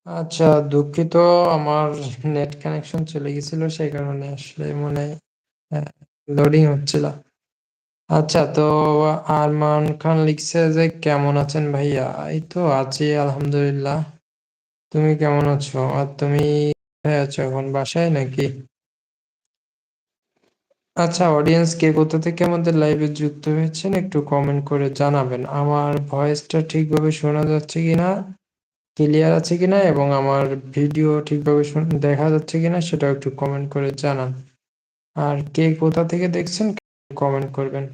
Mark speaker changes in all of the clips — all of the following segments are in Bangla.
Speaker 1: আচ্ছা, দুঃখিত। আমার নেট কানেকশন চলে গেছিল, সেই কারণে আসলে মনে হয় লোডিং হচ্ছিল। আচ্ছা, তো আরমান খান লিখছে যে কেমন আছেন ভাইয়া। এই তো আছি আলহামদুলিল্লাহ। তুমি কেমন আছো? আর তুমি কোথায় আছো এখন, বাসায় নাকি? আচ্ছা, অডিয়েন্স কে কোথা থেকে আমাদের লাইভে যুক্ত হয়েছেন একটু কমেন্ট করে জানাবেন। আমার ভয়েসটা ঠিকভাবে শোনা যাচ্ছে কিনা, ক্লিয়ার আছে কিনা, এবং আমার ভিডিও ঠিকভাবে দেখা যাচ্ছে কিনা সেটাও একটু কমেন্ট করে জানান। আর কে কোথা থেকে দেখছেন কমেন্ট করবেন।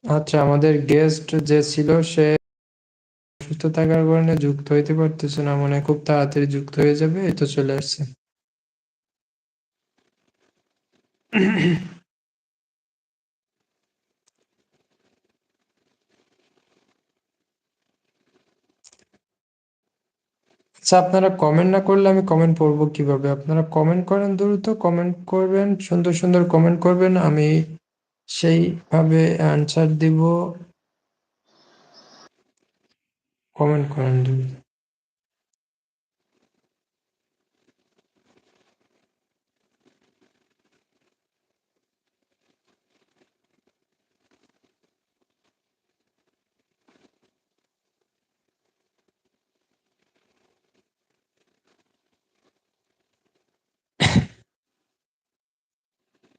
Speaker 1: আচ্ছা, আমাদের গেস্ট যে ছিল সে সুস্থ থাকার কারণে যুক্ত হইতে পারতেছে না, মনে হয় খুব তাড়াতাড়ি যুক্ত হয়ে যাবে, এই তো চলে আসছে। আচ্ছা, আপনারা কমেন্ট না করলে আমি কমেন্ট পড়বো কিভাবে? আপনারা কমেন্ট করেন, দ্রুত কমেন্ট করবেন, সুন্দর সুন্দর কমেন্ট করবেন, আমি সেইভাবে অ্যান্সার দিব। কমেন্ট করেন দ্রুত।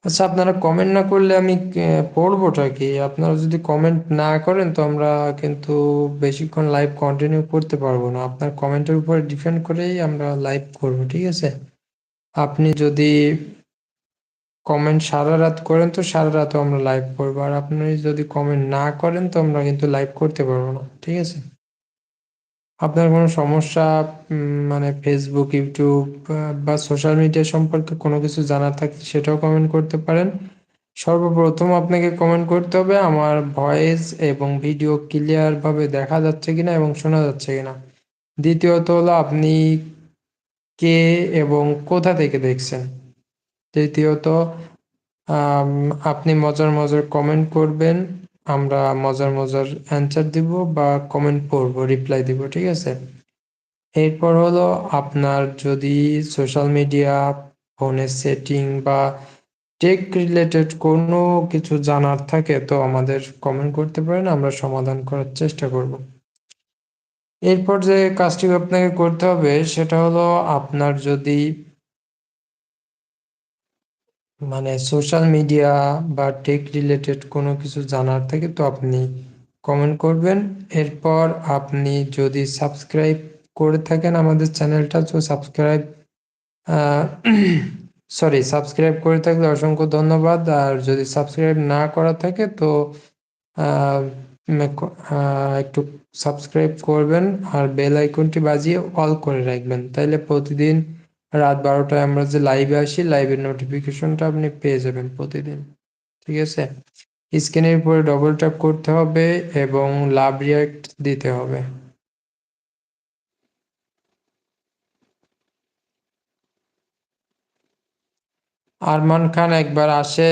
Speaker 1: আচ্ছা, আপনারা কমেন্ট না করলে আমি পড়বোটা কি? আপনারা যদি কমেন্ট না করেন তো আমরা কিন্তু বেশিক্ষণ লাইভ কন্টিনিউ করতে পারবো না। আপনার কমেন্টের উপর ডিপেন্ড করেই আমরা লাইভ করব, ঠিক আছে? আপনি যদি কমেন্ট সারা রাত করেন তো সারা রাতও আমরা লাইভ করবো, আর আপনি যদি কমেন্ট না করেন তো আমরা কিন্তু লাইভ করতে পারবো না, ঠিক আছে? আপনার কোনো সমস্যা, মানে ফেসবুক, ইউটিউব বা সোশ্যাল মিডিয়া সম্পর্কে কোনো কিছু জানার থাকলে সেটাও কমেন্ট করতে পারেন। সর্বপ্রথম আপনাকে কমেন্ট করতে হবে আমার ভয়েস এবং ভিডিও ক্লিয়ার ভাবে দেখা যাচ্ছে কিনা এবং শোনা যাচ্ছে কিনা। দ্বিতীয়ত হলো আপনি কে এবং কোথা থেকে দেখছেন। তৃতীয়ত আম, আপনি মজার মজার কমেন্ট করবেন, আমরা মজার মজার অ্যান্সার দিব বা কমেন্ট পড়বো, রিপ্লাই দিব, ঠিক আছে? এরপর হলো আপনার যদি সোশ্যাল মিডিয়া, ফোনের সেটিং বা টেক রিলেটেড কোনো কিছু জানার থাকে তো আমাদের কমেন্ট করতে পারেন, আমরা সমাধান করার চেষ্টা করব। এরপর যে কাজটি আপনাকে করতে হবে সেটা হলো আপনার যদি মানে সোশ্যাল মিডিয়া বা টেক রিলেটেড কোনো কিছু জানার থাকে তো আপনি কমেন্ট করবেন। এরপর আপনি যদি সাবস্ক্রাইব করে থাকেন আমাদের চ্যানেলটা, তো সাবস্ক্রাইব সরি, সাবস্ক্রাইব করে থাকলে অসংখ্য ধন্যবাদ। আর যদি সাবস্ক্রাইব না করা থাকে তো আহ, একটু সাবস্ক্রাইব করবেন আর বেল আইকনটি বাজিয়ে অল করে রাখবেন, তাইলে প্রতিদিন রাত 12টায় আমরা যে লাইভে আসি লাইভের নোটিফিকেশনটা আপনি পেয়ে যাবেন প্রতিদিন, ঠিক আছে? স্ক্রিনের উপরে ডবল ট্যাপ করতে হবে এবং লাভ রিয়াক্ট দিতে হবে। আরমান খান একবার আসে